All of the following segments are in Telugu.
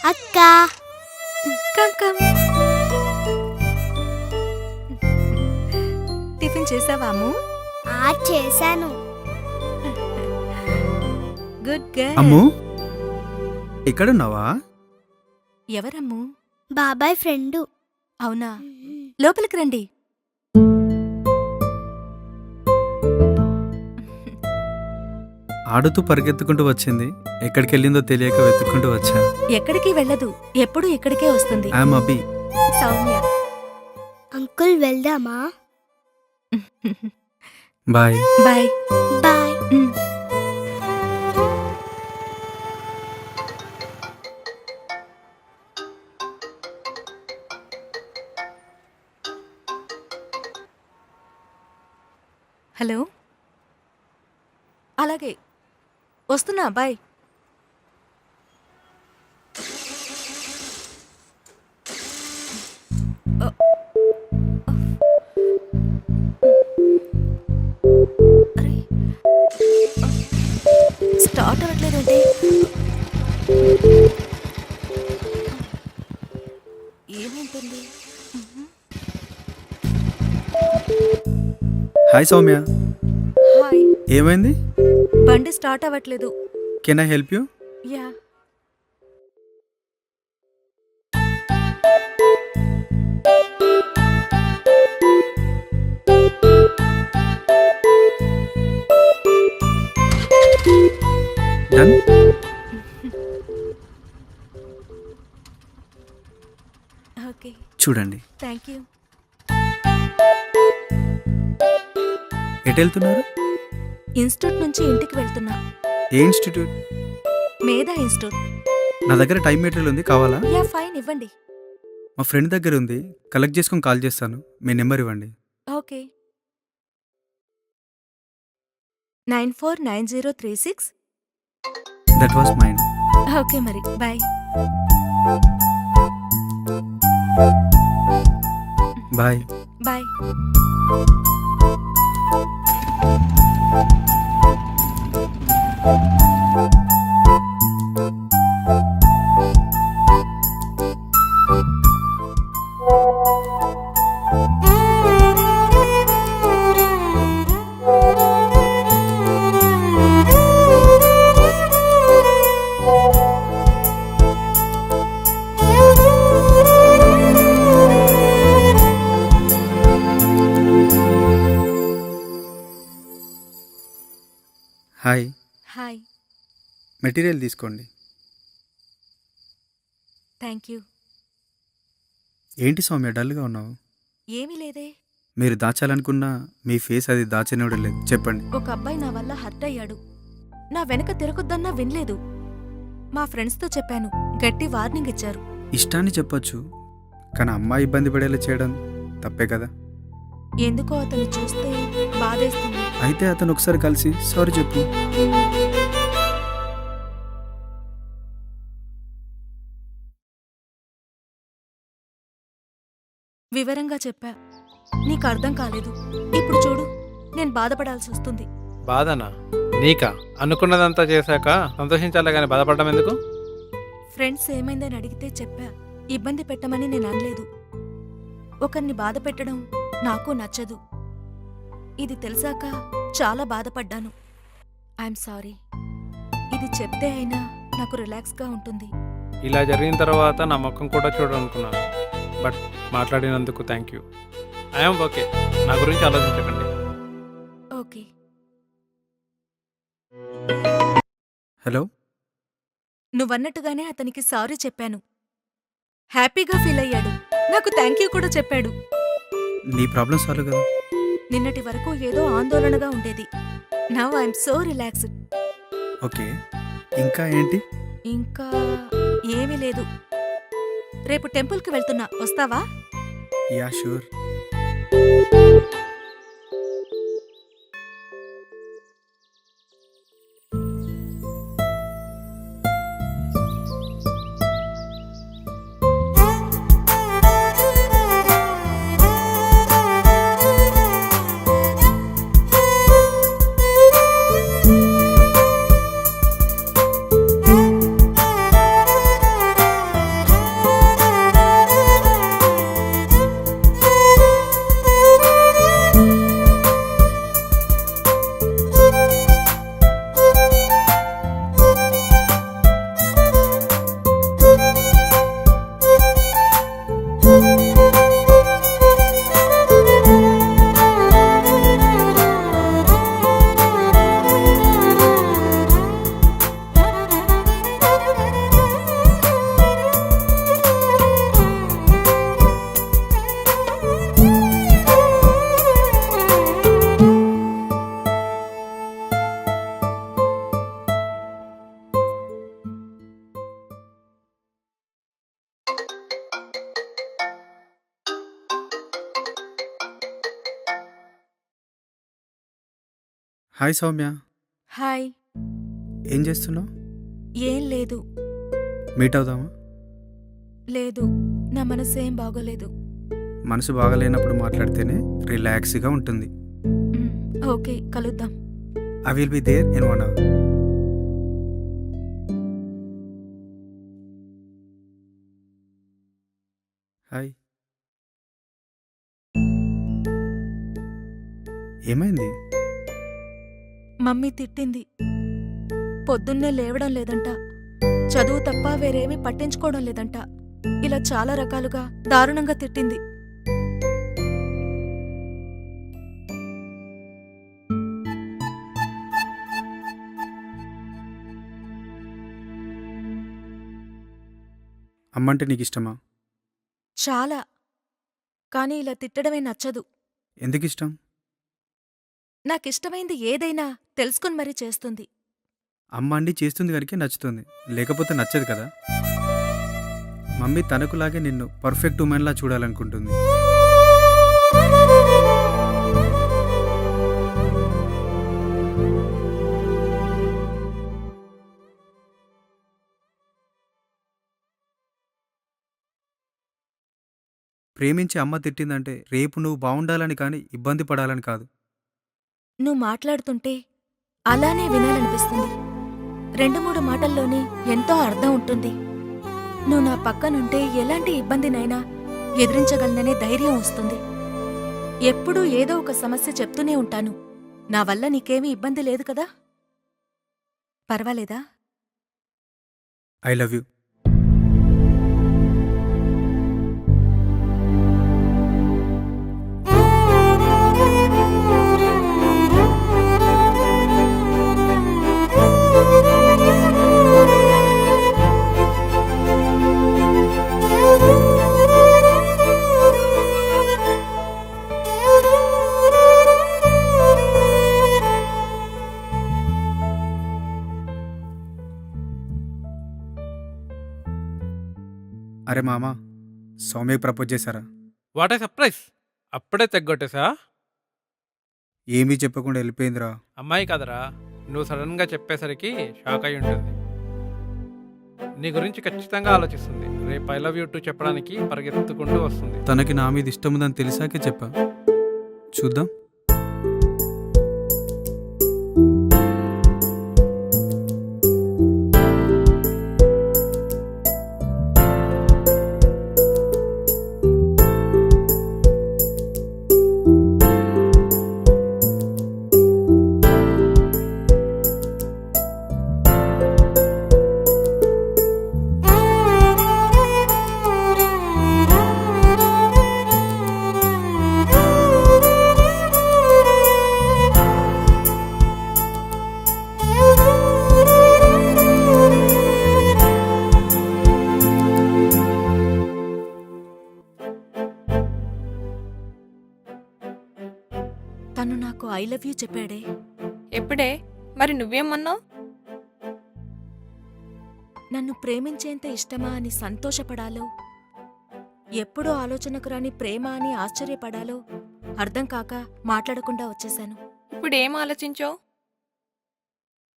అక్క కమ్ కమ్. టిఫిన్ చేసావాము? చేశాను. Good girl. అమ్ము ఇక్కడున్నావా? ఎవరమ్ము? బాబాయ్ ఫ్రెండు. అవునా, లోపలికి రండి. ఆడుతూ పరిగెత్తుకుంటూ వచ్చింది. ఎక్కడికి వెళ్ళిందో తెలియక వెతుక్కుంటూ వచ్చా. ఎక్కడికి వెళ్ళదు, ఎప్పుడు ఇక్కడికే వస్తుంది. ఐఎమ్ అభి. సౌమ్య. అంకుల్ వెళ్దామా? బాయ్. బాయ్. బాయ్. హలో. అలాగే వస్తున్నా. బాయ్. అరే, స్టార్ట్ అవ్వట్లేదండి. ఏముంటుంది? హాయ్ సౌమ్య. హాయ్. ఏమైంది? బండి స్టార్ట్ అవ్వట్లేదు. Can I help you? Yeah. Done. Okay, చూడండి. Thank you. ఎటు వెళ్తున్నారు? ఇన్స్టిట్యూట్ నుంచి ఇంటికి వెళ్తున్నా. ఏ ఇన్స్టిట్యూట్? మేధా ఇన్స్టిట్యూట్. నా దగ్గర టైం మెటీరియల్ ఉంది, కావాలా? యా ఫైన్, ఇవ్వండి. మా ఫ్రెండ్ దగ్గర ఉంది, కలెక్ట్ చేసుకొని కాల్ చేస్తాను. మీ నెంబర్ ఇవ్వండి. Okay. 949036. That was mind. Okay మరి, bye. Bye. Bye. Hi. Hi. Material తీసుకోండి. Thank you. ఏంటి సౌమ్య డల్గా ఉన్నావు? ఏమీ లేదే. మీరు దాచాలనుకున్నా మీ ఫేస్ అది దాచనివ్వడం లేదు. చెప్పండి. ఒక అబ్బాయి నా వల్ల హర్ట్ అయ్యాడు. నా వెనక తిరగొద్దన్నా వినలేదు. మా ఫ్రెండ్స్తో చెప్పాను, గట్టి వార్నింగ్ ఇచ్చారు. ఇష్టాన్ని చెప్పొచ్చు, కానీ అమ్మాయి ఇబ్బంది పడేలా చేయడం తప్పే కదా. ఎందుకో అతను చూస్తే బాధేస్తుంది. అయితే అతను ఒకసారి కలిసి సారీ చెప్పు. వివరంగా చెప్పా, నీకు అర్థం కాలేదు. ఇప్పుడు చూడు, నేను బాధపడాల్సి వస్తుంది. బాధనా? నీకా? అనుకున్నదంతా చేశాక సంతోషించాలి కానీ బాధపడడం ఎందుకు? ఫ్రెండ్స్ ఏమైందని అడిగితే చెప్పా. ఇబ్బంది పెట్టమని నేను అనలేదు. ఒకరిని బాధ పెట్టడం నాకు నచ్చదు. ఇది తెలిసాక చాలా బాధపడ్డాను. I'm sorry. ఇది చెప్తే అయినా నాకు రిలాక్స్గా ఉంటుంది. ఇలా జరిగిన తర్వాత నా ముఖం కూడా చూడాలనుకున్నాను, బట్ మాట్లాడినందుకు థ్యాంక్ యూ. I'm okay. నా గురించి ఆలోచించకండి. ఓకే. హలో. నువ్వన్నట్టుగానే అతనికి సారీ చెప్పాను. హ్యాపీగా ఫీల్ అయ్యాడు. నాకు థ్యాంక్ యూ కూడా చెప్పాడు. నీ ప్రాబ్లం సాల్వ్ కదా. నిన్నటి వరకు ఏదో ఆందోళనగా ఉండేది. Now I'm so relaxed. Okay, ఇంకా ఏంటి? ఇంకా ఏమీ లేదు. రేపు టెంపుల్కి వెళ్తున్నా, వస్తావా? Yeah sure. Hi Soumya, hi. ఏం చేస్తున్నావు? ఏం లేదు. మీట్ అవుదామా? లేదు, నా మనసేం బాగోలేదు. మనసు బాగాలేనప్పుడు మాట్లాడితేనే రిలాక్స్గా ఉంటుంది. మ్, ఓకే, కలుద్దాం. I will be there in 1 hour. Hi. ఏమైంది? మమ్మీ తిట్టింది. పొద్దున్నే లేవడం లేదంట, చదువు తప్ప వేరేమీ పట్టించుకోవడం లేదంట. ఇలా చాలా రకాలుగా దారుణంగా తిట్టింది. అమ్మంటే నీకు ఇష్టమా? చాలా. కానీ ఇలా తిట్టడమే నచ్చదు. ఎందుకు ఇష్టం? నాకిష్టమైంది ఏదైనా తెలుసుకుని మరీ చేస్తుంది. అమ్మ అన్నీ చేస్తుంది కనుక నచ్చుతుంది, లేకపోతే నచ్చదు కదా. మమ్మీ తనకులాగే నిన్ను పర్ఫెక్ట్ ఉమెన్లా చూడాలనుకుంటుంది. ప్రేమించి అమ్మ తిట్టిందంటే రేపు నువ్వు బాగుండాలని కానీ ఇబ్బంది పడాలని కాదు. నువ్వు మాట్లాడుతుంటే అలానే వినాలనిపిస్తుంది. 2-3 మాటల్లోనే ఎంతో అర్థం ఉంటుంది. నువ్వు నా పక్కనుంటే ఎలాంటి ఇబ్బందినైనా ఎదిరించగలననే ధైర్యం వస్తుంది. ఎప్పుడూ ఏదో ఒక సమస్య చెప్తూనే ఉంటాను. నా వల్ల నీకేమీ ఇబ్బంది లేదు కదా? పర్వాలేదా? I love you. అరే మామా, సౌమ్యకి ప్రపోజ్ చేశారా? What a surprise! అప్పుడే తెగ్గొట్టేసా? ఏమీ చెప్పకుండా వెళ్ళిపోయిందిరా. అమ్మాయి కదరా, నువ్వు సడన్గా చెప్పేసరికి షాక్ అయి ఉంటుంది. నీ గురించి ఖచ్చితంగా ఆలోచిస్తుంది. రేపు ఐ లవ్ యూ టూ చెప్పడానికి పరిగెత్తుకుంటూ వస్తుంది. తనకి నా మీద ఇష్టం ఉందని తెలిసాకే చెప్పా. చూద్దాం. తను నాకు ఐ లవ్ యూ చెప్పాడే. ఎప్పుడే? మరి నువ్వేమన్నావు? నన్ను ప్రేమించేంత ఇష్టమా అని సంతోషపడాలో, ఎప్పుడూ ఆలోచనకు రాని ప్రేమ అని ఆశ్చర్యపడాలో అర్థం కాక మాట్లాడకుండా వచ్చేశాను. ఇప్పుడేం ఆలోచించావు?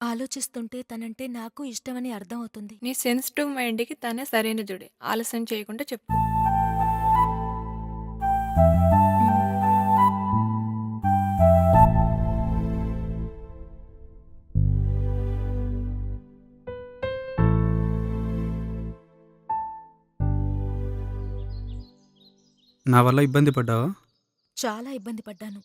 ఆలోచిస్తుంటే తనంటే నాకు ఇష్టమని అర్థం అవుతుంది. నీ సెన్సిటివ్ మైండ్కి తనే సరైన జోడి. ఆలస్యం చేయకుండా చెప్పు. నా వల్ల ఇబ్బంది పడ్డావా? చాలా ఇబ్బంది పడ్డాను.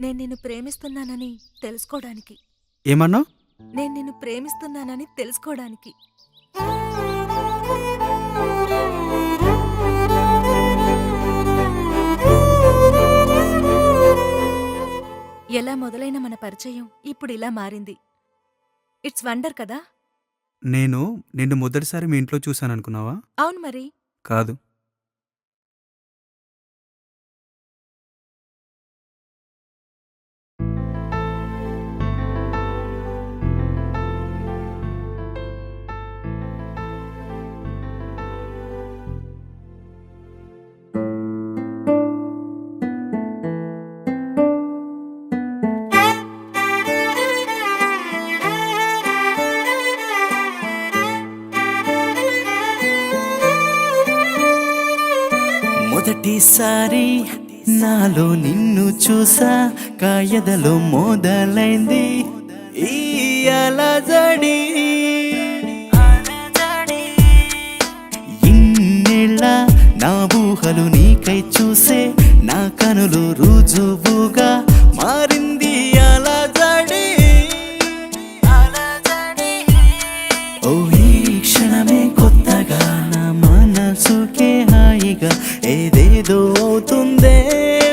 నేను నిన్ను ప్రేమిస్తున్నానని తెలుసుకోవడానికి. ఏమన్నావు? నేను నిన్ను ప్రేమిస్తున్నానని తెలుసుకోవడానికి. ఎలా మొదలైన మన పరిచయం ఇప్పుడు ఇలా మారింది. ఇట్స్ వండర్ కదా? నేను నిన్ను మొదటిసారి మీ ఇంట్లో చూశాను అనుకున్నావా? అవును మరి. కాదు. మొదటిసారి నాలో నిన్ను చూసా కాయదలో మొదలైంది ఈ అలజడి ఇన్నేళ్ళ నా ఊహలు నీకై చూసే నా కనులు రుజువుగా మారింది అలజడి ఓ ఈ క్షణమే కొత్తగా నా మనసుకే హాయిగా ఏదేదో అవుతుందే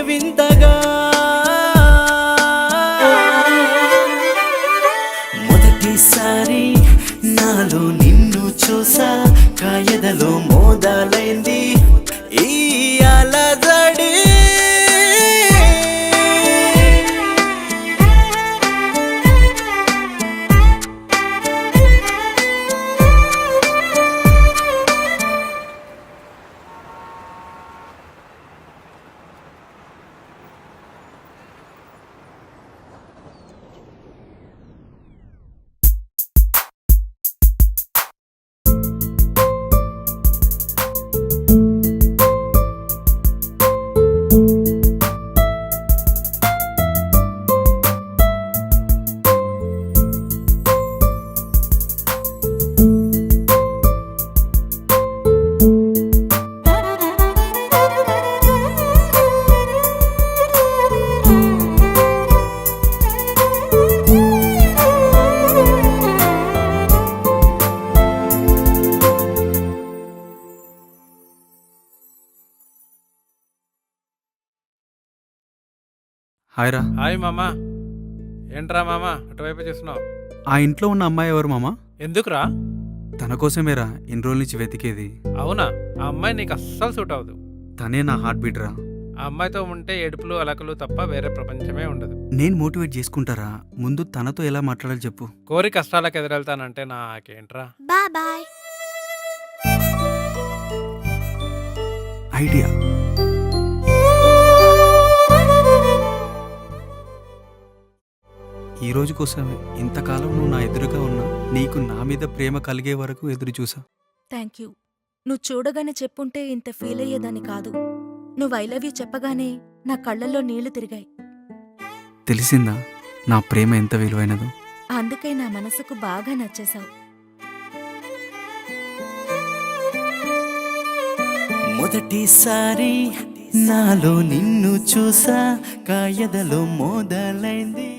వింతగా మొదటిసారి నాలో నిన్ను చూసా కాయదలో మొదలైంది ఈ అలజడి హాయ్ రా. హాయ్ మామా. ఏంట్రా మామా అటువైపు చూస్తున్నావు? ఆ ఇంట్లో ఉన్న అమ్మాయి ఎవరు మామ? ఎందుకురా? తన కోసమేరా ఇన్ని రోజుల నుంచి వెతికేది. అవునా? ఆ అమ్మాయి నీకు అస్సలు సూట్ అవ్వదు. తనే నా హార్ట్ బీట్ రా. ఆ అమ్మాయితో ఉంటే ఏడుపులు అలకలు తప్ప వేరే ప్రపంచమే ఉండదు. నేను మోటివేట్ చేసుకుంటారా? ముందు తనతో ఎలా మాట్లాడాలి చెప్పు. కోరి కష్టాలకు ఎదురెళ్తానంటే నాకేంట్రా? బాయ్. ఐడియా. ఈ రోజు కోసమే ఇంతకాలం నువ్వు నా ఎదురుగా ఉన్నా నీకు నా మీద ప్రేమ కలిగే వరకు ఎదురు చూసా. Thank you. నువ్వు చూడగానే చెప్పుంటే ఇంత ఫీల్ అయ్యేదాన్ని కాదు. నువ్వు ఐ లవ్ యూ చెప్పగానే నా కళ్ళల్లో నీళ్లు తిరిగాయి. తెలిసిందా నా ప్రేమ ఎంత విలువైనదో? అందుకే నా మనసుకు బాగా నచ్చేశావు. మొదటిసారి నాలో నిన్ను చూసా కాయదలో మొదలైంది